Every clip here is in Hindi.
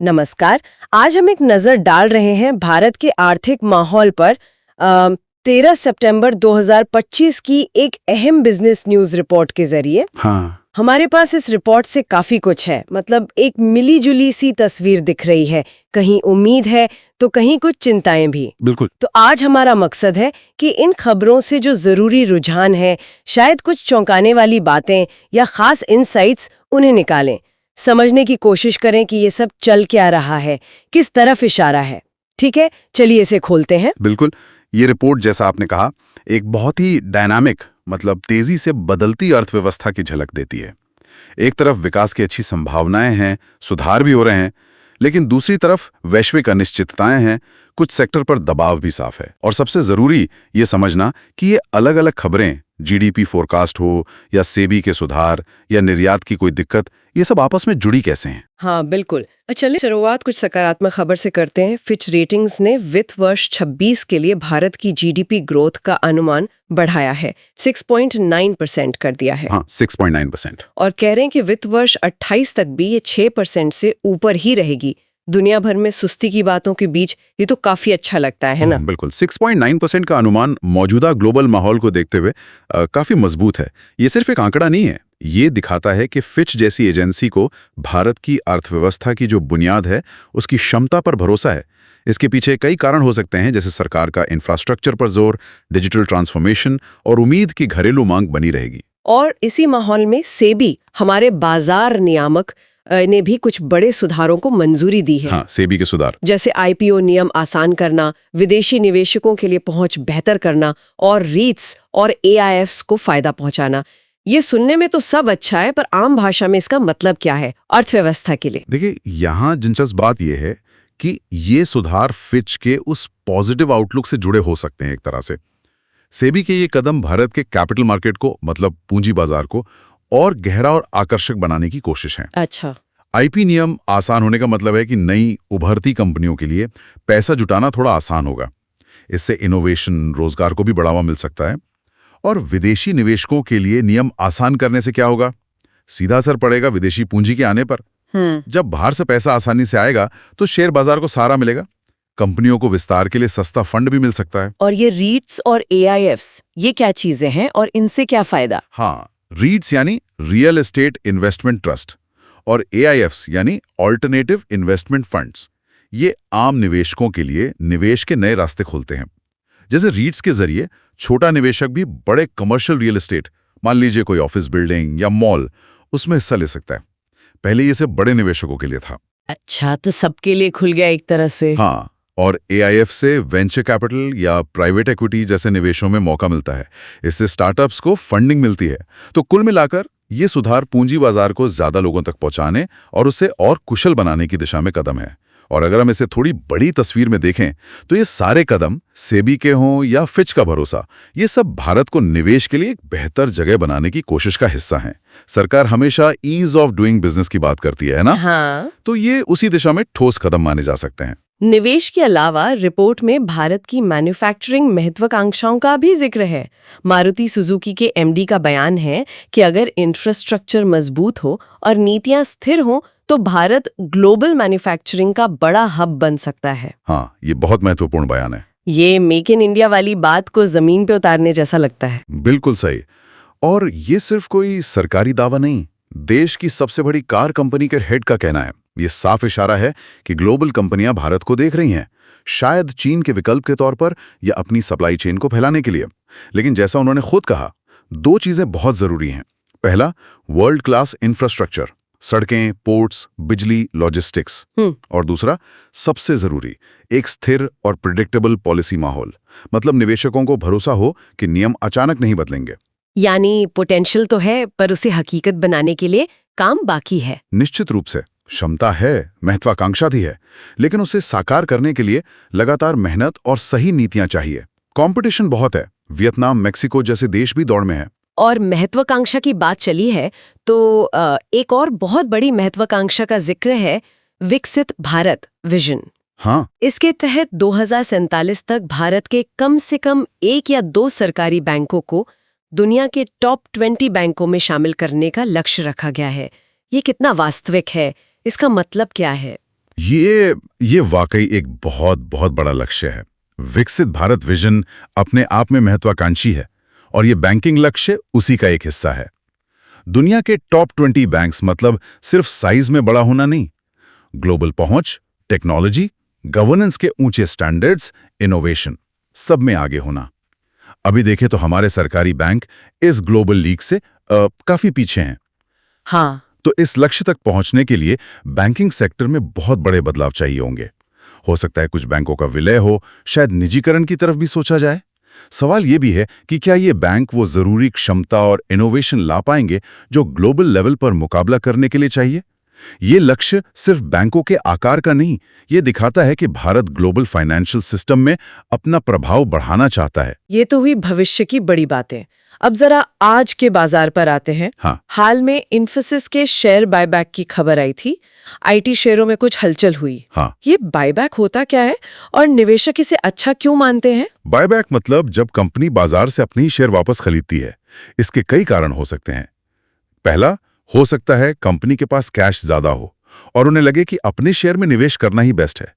नमस्कार। आज हम एक नजर डाल रहे हैं भारत के आर्थिक माहौल पर 13 सितंबर 2025 की एक अहम बिजनेस न्यूज रिपोर्ट के जरिए। हमारे पास इस रिपोर्ट से काफी कुछ है, मतलब एक मिली-जुली सी तस्वीर दिख रही है। कहीं उम्मीद है तो कहीं कुछ चिंताएं भी। बिल्कुल। तो आज हमारा मकसद है कि इन खबरों से जो जरूरी रुझान है, शायद कुछ चौंकाने वाली बातें या खास इनसाइट्स, उन्हें निकालें, समझने की कोशिश करें कि ये सब चल क्या रहा है, किस तरफ इशारा है। ठीक है, चलिए इसे खोलते हैं। बिल्कुल। ये रिपोर्ट, जैसा आपने कहा, एक बहुत ही डायनामिक, मतलब तेजी से बदलती अर्थव्यवस्था की झलक देती है। एक तरफ विकास की अच्छी संभावनाएं हैं, सुधार भी हो रहे हैं, लेकिन दूसरी तरफ वैश्विक अनिश्चितताएं हैं, कुछ सेक्टर पर दबाव भी साफ है। और सबसे जरूरी ये समझना कि ये अलग-अलग खबरें, जीडीपी फोरकास्ट हो या सेबी के सुधार या निर्यात की कोई दिक्कत, ये सब आपस में जुड़ी कैसे हैं। हाँ बिल्कुल। चलिए शुरुआत कुछ सकारात्मक खबर से करते हैं। फिच रेटिंग्स ने वित्त वर्ष 26 के लिए भारत की जीडीपी ग्रोथ का अनुमान बढ़ाया है, 6.9% कर दिया है। हाँ, 6.9%। और कह रहे हैं कि वित्त वर्ष 28 तक भी ये 6% से ऊपर ही रहेगी। दुनिया भर में सुस्ती की बातों के बीच ये तो काफी अच्छा लगता है ना। बिल्कुल। 6.9% का अनुमान मौजूदा ग्लोबल माहौल को देखते हुए काफी मजबूत है। ये सिर्फ एक आंकड़ा नहीं है, ये दिखाता है कि फिच जैसी एजेंसी को भारत की अर्थव्यवस्था की जो बुनियाद है, उसकी क्षमता पर भरोसा है। इसके पीछे कई कारण हो सकते हैं, जैसे सरकार का इंफ्रास्ट्रक्चर पर जोर, डिजिटल ट्रांसफॉर्मेशन और उम्मीद की घरेलू मांग बनी रहेगी। और इसी माहौल में सेबी, हमारे बाजार नियामक, ने भी कुछ बड़े सुधारों को मंजूरी दी है। हाँ, सेबी के सुधार, जैसे आईपीओ नियम आसान करना, विदेशी निवेशकों के लिए पहुंच बेहतर करना और रीट्स और एआईएफ्स को फायदा पहुंचाना। ये सुनने में तो सब अच्छा है, पर आम भाषा में इसका मतलब क्या है अर्थव्यवस्था के लिए? देखिए, यहाँ दिलचस्प बात यह है कि ये सुधार फिच के उस पॉजिटिव आउटलुक से जुड़े हो सकते हैं। एक तरह से सेबी के ये कदम भारत के कैपिटल मार्केट को, मतलब पूंजी बाजार को, और गहरा और आकर्षक बनाने की कोशिश है। अच्छा। आईपी नियम आसान होने का मतलब है कि नई उभरती कंपनियों के लिए पैसा जुटाना थोड़ा आसान होगा। इससे इनोवेशन, रोजगार को भी बढ़ावा मिल सकता है। और विदेशी निवेशकों के लिए नियम आसान करने से क्या होगा? सीधा असर पड़ेगा विदेशी पूंजी के आने पर। जब बाहर से पैसा आसानी से आएगा तो शेयर बाजार को सहारा मिलेगा, कंपनियों को विस्तार के लिए सस्ता फंड भी मिल सकता है। और ये रीट्स और एआईएफ्स, ये क्या चीजें हैं और इनसे क्या फायदा? हाँ, रीट्स यानी रियल एस्टेट इन्वेस्टमेंट ट्रस्ट और एआईएफ्स यानी ऑल्टरनेटिव इन्वेस्टमेंट फंड्स, ये आम निवेशकों के लिए निवेश के नए रास्ते खोलते हैं। जैसे रीट्स के जरिए छोटा निवेशक भी बड़े कमर्शियल रियल एस्टेट, मान लीजिए कोई ऑफिस बिल्डिंग या मॉल, उसमें हिस्सा ले सकता है। पहले ये सिर्फ बड़े निवेशकों के लिए था। अच्छा, तो सबके लिए खुल गया एक तरह से। हाँ, और एआईएफ से वेंचर कैपिटल या प्राइवेट इक्विटी जैसे निवेशों में मौका मिलता है। इससे स्टार्टअप्स को फंडिंग मिलती है। तो कुल मिलाकर ये सुधार पूंजी बाजार को ज्यादा लोगों तक पहुंचाने और उसे और कुशल बनाने की दिशा में कदम है। और अगर हम इसे थोड़ी बड़ी तस्वीर में देखें तो ये सारे कदम, सेबी के हों या फिच का भरोसा, ये सब भारत को निवेश के लिए एक बेहतर जगह बनाने की कोशिश का हिस्सा हैं। सरकार हमेशा ईज ऑफ डूइंग बिजनेस की बात करती है ना? हाँ। तो ये उसी दिशा में ठोस कदम माने जा सकते हैं। निवेश के अलावा रिपोर्ट में भारत की मैन्युफैक्चरिंग महत्वाकांक्षाओं का भी जिक्र है। मारुति सुजुकी के एमडी का बयान है कि अगर इंफ्रास्ट्रक्चर मजबूत हो और नीतियां स्थिर हों तो भारत ग्लोबल मैन्युफैक्चरिंग का बड़ा हब बन सकता है। हाँ, ये बहुत महत्वपूर्ण बयान है। ये मेक इन इंडिया वाली बात को जमीन पे उतारने जैसा लगता है। बिल्कुल सही। और ये सिर्फ कोई सरकारी दावा नहीं, देश की सबसे बड़ी कार कंपनी के हेड का कहना है। ये साफ इशारा है कि ग्लोबल कंपनियां भारत को देख रही हैं, शायद चीन के विकल्प के तौर पर या अपनी सप्लाई चेन को फैलाने के लिए। लेकिन जैसा उन्होंने खुद कहा, दो चीजें बहुत जरूरी हैं। पहला, वर्ल्ड क्लास इंफ्रास्ट्रक्चर, सड़कें, पोर्ट्स, बिजली, लॉजिस्टिक्स। और दूसरा, सबसे जरूरी, एक स्थिर और प्रिडिक्टेबल पॉलिसी माहौल, मतलब निवेशकों को भरोसा हो कि नियम अचानक नहीं बदलेंगे। यानी पोटेंशियल तो है, पर उसे हकीकत बनाने के लिए काम बाकी है। निश्चित रूप से क्षमता है, महत्वाकांक्षा भी है, लेकिन उसे साकार करने के लिए लगातार मेहनत और सही नीतियां चाहिए। कंपटीशन बहुत है, वियतनाम, मेक्सिको जैसे देश भी दौड़ में है। और महत्वाकांक्षा की बात चली है तो एक और बहुत बड़ी महत्वाकांक्षा का जिक्र है, विकसित भारत विजन। हाँ, इसके तहत 2047 तक भारत के कम से कम 1 या 2 सरकारी बैंकों को दुनिया के टॉप 20 बैंकों में शामिल करने का लक्ष्य रखा गया है। ये कितना वास्तविक है? इसका मतलब क्या है? ये वाकई एक बहुत बहुत बड़ा लक्ष्य है। विकसित भारत विजन अपने आप में महत्वाकांक्षी है और ये बैंकिंग लक्ष्य उसी का एक हिस्सा है। दुनिया के टॉप 20 बैंक्स मतलब सिर्फ साइज में बड़ा होना नहीं, ग्लोबल पहुंच, टेक्नोलॉजी, गवर्नेंस के ऊंचे स्टैंडर्ड्स, इनोवेशन, सब में आगे होना। अभी देखें तो हमारे सरकारी बैंक इस ग्लोबल लीग से काफी पीछे हैं। हाँ, तो इस लक्ष्य तक पहुंचने के लिए बैंकिंग सेक्टर में बहुत बड़े बदलाव चाहिए होंगे। हो सकता है कुछ बैंकों का विलय हो, शायद निजीकरण की तरफ भी सोचा जाए। सवाल ये भी है कि क्या ये बैंक वो जरूरी क्षमता और इनोवेशन ला पाएंगे जो ग्लोबल लेवल पर मुकाबला करने के लिए चाहिए। ये लक्ष्य सिर्फ बैंकों के आकार का नहीं, ये दिखाता है कि भारत ग्लोबल फाइनेंशियल सिस्टम में अपना प्रभाव बढ़ाना चाहता है। ये तो हुई भविष्य की बड़ी बातें। अब जरा आज के बाजार पर आते हैं। हाँ। हाल में इन्फोसिस के शेयर बायबैक की खबर आई थी। आईटी शेयरों में कुछ हलचल हुई। हाँ। ये बायबैक होता क्या है और निवेशक इसे अच्छा क्यों मानते हैं? बायबैक मतलब जब कंपनी बाजार से अपनी शेयर वापस खरीदती है। इसके कई कारण हो सकते हैं। पहला, हो सकता है कंपनी के पास कैश ज्यादा हो और उन्हें लगे कि अपने शेयर में निवेश करना ही बेस्ट है।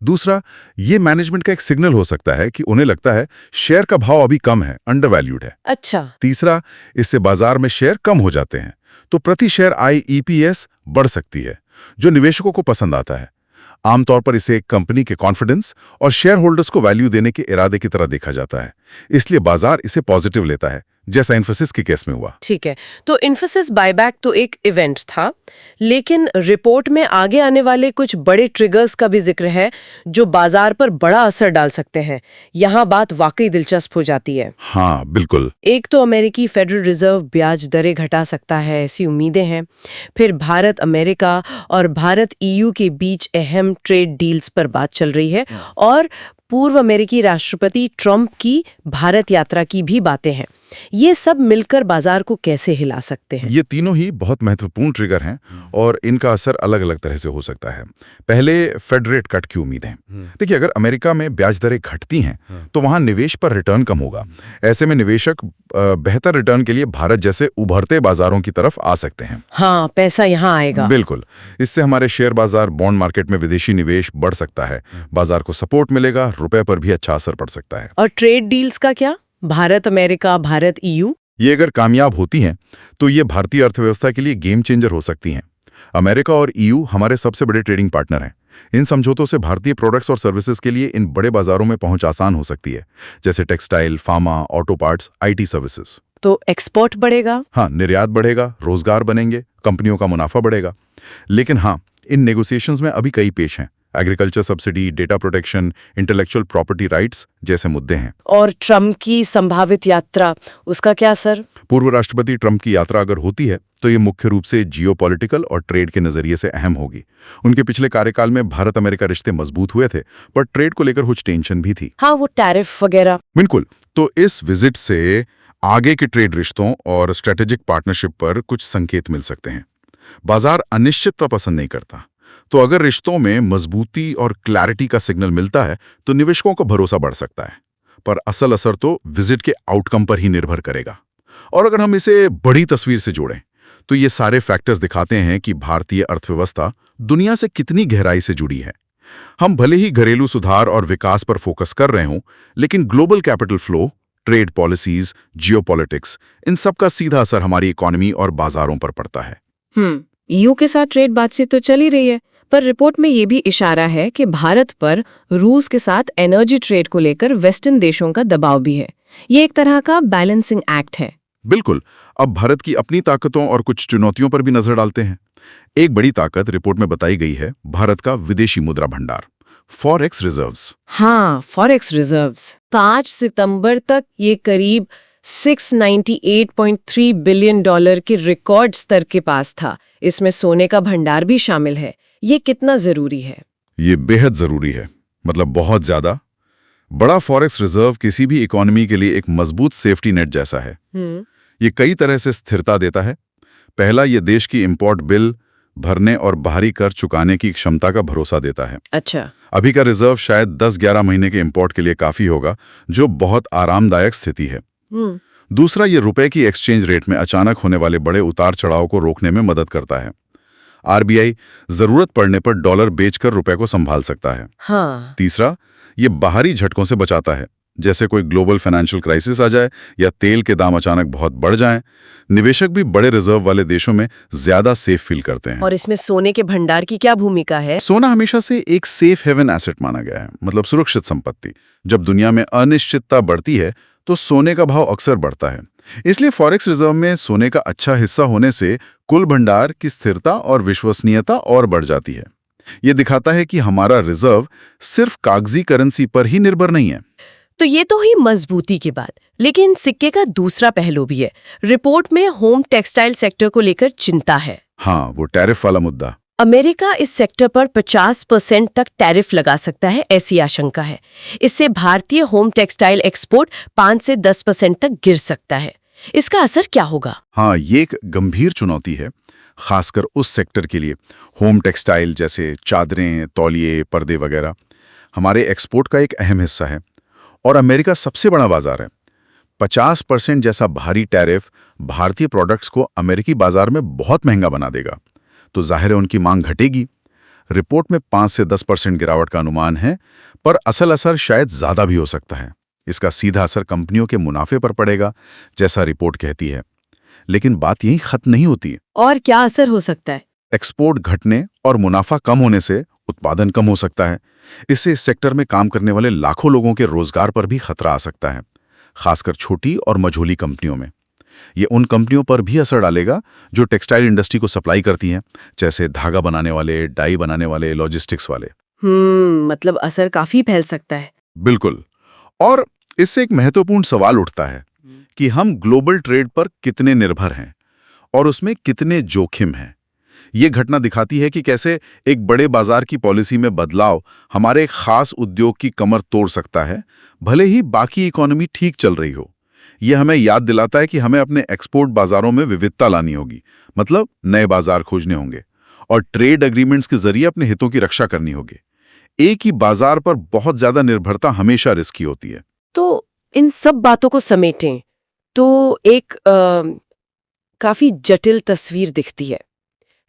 दूसरा, ये मैनेजमेंट का एक सिग्नल हो सकता है कि उन्हें लगता है शेयर का भाव अभी कम है, अंडरवैल्यूड है। अच्छा। तीसरा, इससे बाजार में शेयर कम हो जाते हैं तो प्रति शेयर आय EPS बढ़ सकती है, जो निवेशकों को पसंद आता है। आमतौर पर इसे एक कंपनी के कॉन्फिडेंस और शेयर होल्डर्स को वैल्यू देने के इरादे की तरह देखा जाता है, इसलिए बाजार इसे पॉजिटिव लेता है, जैसा इन्फोसिस के केस में हुआ। ठीक है, तो इन्फोसिस बायबैक तो एक इवेंट था, लेकिन रिपोर्ट में आगे आने वाले कुछ बड़े ट्रिगर्स का भी जिक्र है जो बाजार पर बड़ा असर डाल सकते हैं। यहाँ बात वाकई दिलचस्प हो जाती है। हाँ, बिल्कुल। एक तो अमेरिकी फेडरल रिजर्व ब्याज दरें घटा सकता है, ऐसी उम्मीदें हैं। फिर भारत अमेरिका और भारत EU के बीच अहम ट्रेड डील्स पर बात चल रही है और पूर्व अमेरिकी राष्ट्रपति ट्रंप की भारत यात्रा की भी बातें हैं। ये सब मिलकर बाजार को कैसे हिला सकते हैं? ये तीनों ही बहुत महत्वपूर्ण ट्रिगर हैं और इनका असर अलग अलग तरह से हो सकता है। पहले, फेड रेट कट की उम्मीदें। देखिए, अगर अमेरिका में ब्याज दरें घटती हैं तो वहां निवेश पर रिटर्न कम होगा। ऐसे में निवेशक बेहतर रिटर्न के लिए भारत जैसे उभरते बाजारों की तरफ आ सकते हैं। हाँ, पैसा यहाँ आएगा। बिल्कुल। इससे हमारे शेयर बाजार, बॉन्ड मार्केट में विदेशी निवेश बढ़ सकता है, बाजार को सपोर्ट मिलेगा, रुपए पर भी अच्छा असर पड़ सकता है। और ट्रेड डील्स का क्या? Bharat America, Bharat EU? ये अगर कामयाब होती हैं तो ये भारतीय अर्थव्यवस्था के लिए गेम चेंजर हो सकती हैं। अमेरिका और EU हमारे सबसे बड़े ट्रेडिंग पार्टनर हैं। इन समझौतों से भारतीय प्रोडक्ट्स और सर्विसेज के लिए इन बड़े बाजारों में पहुंच आसान हो सकती है, जैसे textile, pharma, auto parts, IT services. तो एक्सपोर्ट बढ़ेगा? हाँ, निर्यात बढ़ेगा, रोजगार बनेंगे, कंपनियों का मुनाफा बढ़ेगा। लेकिन हाँ, इन नेगोशिएशंस में अभी कई पेश हैं। Agriculture subsidy, data protection, intellectual property rights जैसे मुद्दे हैं। और ट्रंप की संभावित यात्रा, उसका क्या असर? पूर्व राष्ट्रपति ट्रंप की यात्रा अगर होती है तो ये मुख्य रूप से जियोपॉलिटिकल और ट्रेड के नजरिए से अहम होगी। उनके पिछले कार्यकाल में भारत अमेरिका रिश्ते मजबूत हुए थे, पर ट्रेड को लेकर कुछ टेंशन भी थी। हाँ, वो टैरिफ वगैरह। बिल्कुल। तो इस विजिट से आगे के ट्रेड रिश्तों और स्ट्रेटेजिक पार्टनरशिप पर कुछ संकेत मिल सकते हैं। बाजार अनिश्चितता पसंद नहीं करता, तो अगर रिश्तों में मजबूती और क्लैरिटी का सिग्नल मिलता है तो निवेशकों का भरोसा बढ़ सकता है। पर असल असर तो विजिट के आउटकम पर ही निर्भर करेगा। और अगर हम इसे बड़ी तस्वीर से जोड़ें तो ये सारे फैक्टर्स दिखाते हैं कि भारतीय अर्थव्यवस्था दुनिया से कितनी गहराई से जुड़ी है। हम भले ही घरेलू सुधार और विकास पर फोकस कर रहे हों, लेकिन global capital flow, trade policies, geopolitics, इन सब का सीधा असर हमारी इकोनॉमी और बाजारों पर पड़ता है। EU के साथ ट्रेड बातचीत तो चल ही रही है, पर रिपोर्ट में ये भी इशारा है कि भारत पर रूस के साथ एनर्जी ट्रेड को लेकर वेस्टर्न देशों का दबाव भी है। ये एक तरह का बैलेंसिंग एक्ट है। बिल्कुल। अब भारत की अपनी ताकतों और कुछ चुनौतियों पर भी नजर डालते हैं। एक बड़ी ताकत रिपोर्ट में बताई गई है भारत का विदेशी मुद्रा भंडार, फॉरेक्स रिजर्व्स। हाँ, फॉरेक्स रिजर्व्स 5 सितंबर तक ये करीब $698.3 बिलियन के रिकॉर्ड स्तर के पास था। इसमें सोने का भंडार भी शामिल है। ये कितना जरूरी है? ये बेहद जरूरी है, मतलब बहुत ज्यादा। बड़ा फॉरेक्स रिजर्व किसी भी इकोनॉमी के लिए एक मजबूत सेफ्टी नेट जैसा है। ये कई तरह से स्थिरता देता है। पहला, ये देश की इंपोर्ट बिल भरने और बाहरी कर चुकाने की क्षमता का भरोसा देता है। अच्छा। अभी का रिजर्व शायद 10-11 महीने के इंपोर्ट के लिए काफी होगा, जो बहुत आरामदायक स्थिति है। दूसरा, ये रुपए की एक्सचेंज रेट में अचानक होने वाले बड़े उतार चढ़ाव को रोकने में मदद करता है। आरबीआई जरूरत पड़ने पर डॉलर बेचकर रुपए को संभाल सकता है। हाँ। तीसरा, ये बाहरी झटकों से बचाता है, जैसे कोई ग्लोबल फाइनेंशियल क्राइसिस आ जाए या तेल के दाम अचानक बहुत बढ़ जाएं। निवेशक भी बड़े रिजर्व वाले देशों में ज्यादा सेफ फील करते हैं। और इसमें सोने के भंडार की क्या भूमिका है? सोना हमेशा से एक सेफ हेवन एसेट माना गया है, मतलब सुरक्षित संपत्ति। जब दुनिया में अनिश्चितता बढ़ती है तो सोने का भाव अक्सर बढ़ता है। इसलिए फॉरेक्स रिजर्व में सोने का अच्छा हिस्सा होने से कुल भंडार की स्थिरता और विश्वसनीयता और बढ़ जाती है। ये दिखाता है कि हमारा रिजर्व सिर्फ कागजी करेंसी पर ही निर्भर नहीं है। तो ये तो ही मजबूती की बात, लेकिन सिक्के का दूसरा पहलू भी है। रिपोर्ट में होम टेक्सटाइल सेक्टर को लेकर चिंता है। हाँ, वो टैरिफ वाला मुद्दा। अमेरिका इस सेक्टर पर 50% तक टैरिफ लगा सकता है, ऐसी आशंका है। इससे भारतीय होम टेक्सटाइल एक्सपोर्ट 5 से 10% तक गिर सकता है। इसका असर क्या होगा? हाँ, ये एक गंभीर चुनौती है, खासकर उस सेक्टर के लिए। होम टेक्सटाइल जैसे चादरें, तौलिए, पर्दे वगैरह हमारे एक्सपोर्ट का एक अहम हिस्सा है और अमेरिका सबसे बड़ा बाजार है। 50% जैसा भारी टैरिफ भारतीय प्रोडक्ट्स को अमेरिकी बाजार में बहुत महंगा बना देगा, तो जाहिर है उनकी मांग घटेगी। रिपोर्ट में 5 से 10% गिरावट का अनुमान है, पर असल असर शायद ज्यादा भी हो सकता है। इसका सीधा असर कंपनियों के मुनाफे पर पड़ेगा, जैसा रिपोर्ट कहती है। लेकिन बात यहीं खत्म नहीं होती। और क्या असर हो सकता है? एक्सपोर्ट घटने और मुनाफा कम होने से उत्पादन कम हो सकता है। इससे इस सेक्टर में काम करने वाले लाखों लोगों के रोजगार पर भी खतरा आ सकता है, खासकर छोटी और मझोली कंपनियों में। ये उन कंपनियों पर भी असर डालेगा जो टेक्सटाइल इंडस्ट्री को सप्लाई करती हैं, जैसे धागा बनाने वाले, डाई बनाने वाले, लॉजिस्टिक्स वाले। मतलब असर काफी फैल सकता है। बिल्कुल। और इससे एक महत्वपूर्ण सवाल उठता है कि हम ग्लोबल ट्रेड पर कितने निर्भर हैं और उसमें कितने जोखिम हैं। ये घटना दिखाती है कि कैसे एक बड़े बाजार की पॉलिसी में बदलाव हमारे एक खास उद्योग की कमर तोड़ सकता है, भले ही बाकी इकोनॉमी ठीक चल रही हो। यह हमें याद दिलाता है कि हमें अपने एक्सपोर्ट बाजारों में विविधता लानी होगी, मतलब नए बाजार खोजने होंगे और ट्रेड एग्रीमेंट्स के जरिए अपने हितों की रक्षा करनी होगी। एक ही बाजार पर बहुत ज्यादा निर्भरता हमेशा रिस्की होती है। तो इन सब बातों को समेटें तो एक काफी जटिल तस्वीर दिखती है।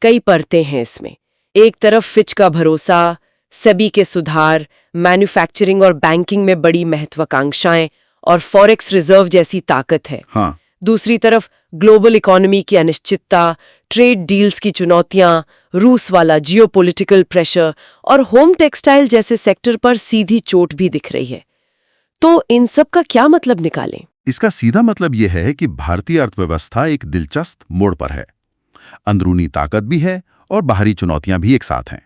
कई परतें हैं इसमें। एक तरफ फिच का भरोसा, सेबी के सुधार, मैन्युफैक्चरिंग और बैंकिंग में बड़ी महत्वाकांक्षाएं और फॉरेक्स रिजर्व जैसी ताकत है। हाँ। दूसरी तरफ ग्लोबल इकोनॉमी की अनिश्चितता, ट्रेड डील्स की चुनौतियां, रूस वाला जियोपॉलिटिकल प्रेशर और होम टेक्सटाइल जैसे सेक्टर पर सीधी चोट भी दिख रही है। तो इन सब का क्या मतलब निकालें? इसका सीधा मतलब यह है कि भारतीय अर्थव्यवस्था एक दिलचस्प मोड़ पर है। अंदरूनी ताकत भी है और बाहरी चुनौतियां भी एक साथ हैं।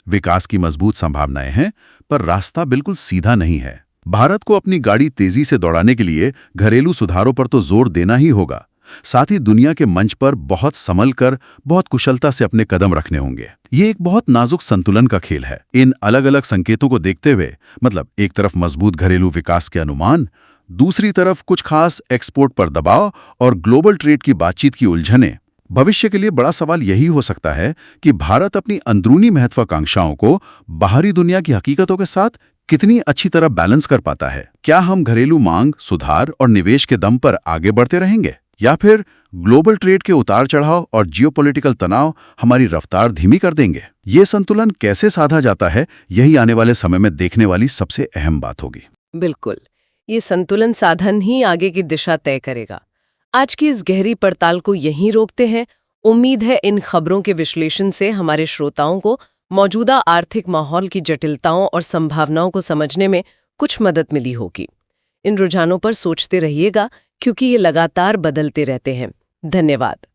विकास की मजबूत संभावनाएं हैं, पर रास्ता बिल्कुल सीधा नहीं है। भारत को अपनी गाड़ी तेजी से दौड़ाने के लिए घरेलू सुधारों पर तो जोर देना ही होगा, साथ ही दुनिया के मंच पर बहुत संभल कर, बहुत कुशलता से अपने कदम रखने होंगे। ये एक बहुत नाजुक संतुलन का खेल है। इन अलग अलग संकेतों को देखते हुए, मतलब एक तरफ मजबूत घरेलू विकास के अनुमान, दूसरी तरफ कुछ खास एक्सपोर्ट पर दबाव और ग्लोबल ट्रेड की बातचीत की उलझनें, भविष्य के लिए बड़ा सवाल यही हो सकता है कि भारत अपनी अंदरूनी महत्वाकांक्षाओं को बाहरी दुनिया की हकीकतों के साथ कितनी अच्छी तरह बैलेंस कर पाता है। क्या हम घरेलू मांग, सुधार और निवेश के दम पर आगे बढ़ते रहेंगे, या फिर ग्लोबल ट्रेड के उतार चढ़ाव और जियोपॉलिटिकल तनाव हमारी रफ्तार धीमी कर देंगे? ये संतुलन कैसे साधा जाता है, यही आने वाले समय में देखने वाली सबसे अहम बात होगी। बिल्कुल, ये संतुलन साधन ही आगे की दिशा तय करेगा। आज की इस गहरी पड़ताल को यहीं रोकते हैं। उम्मीद है इन खबरों के विश्लेषण से हमारे श्रोताओं को मौजूदा आर्थिक माहौल की जटिलताओं और संभावनाओं को समझने में कुछ मदद मिली होगी। इन रुझानों पर सोचते रहिएगा, क्योंकि ये लगातार बदलते रहते हैं। धन्यवाद।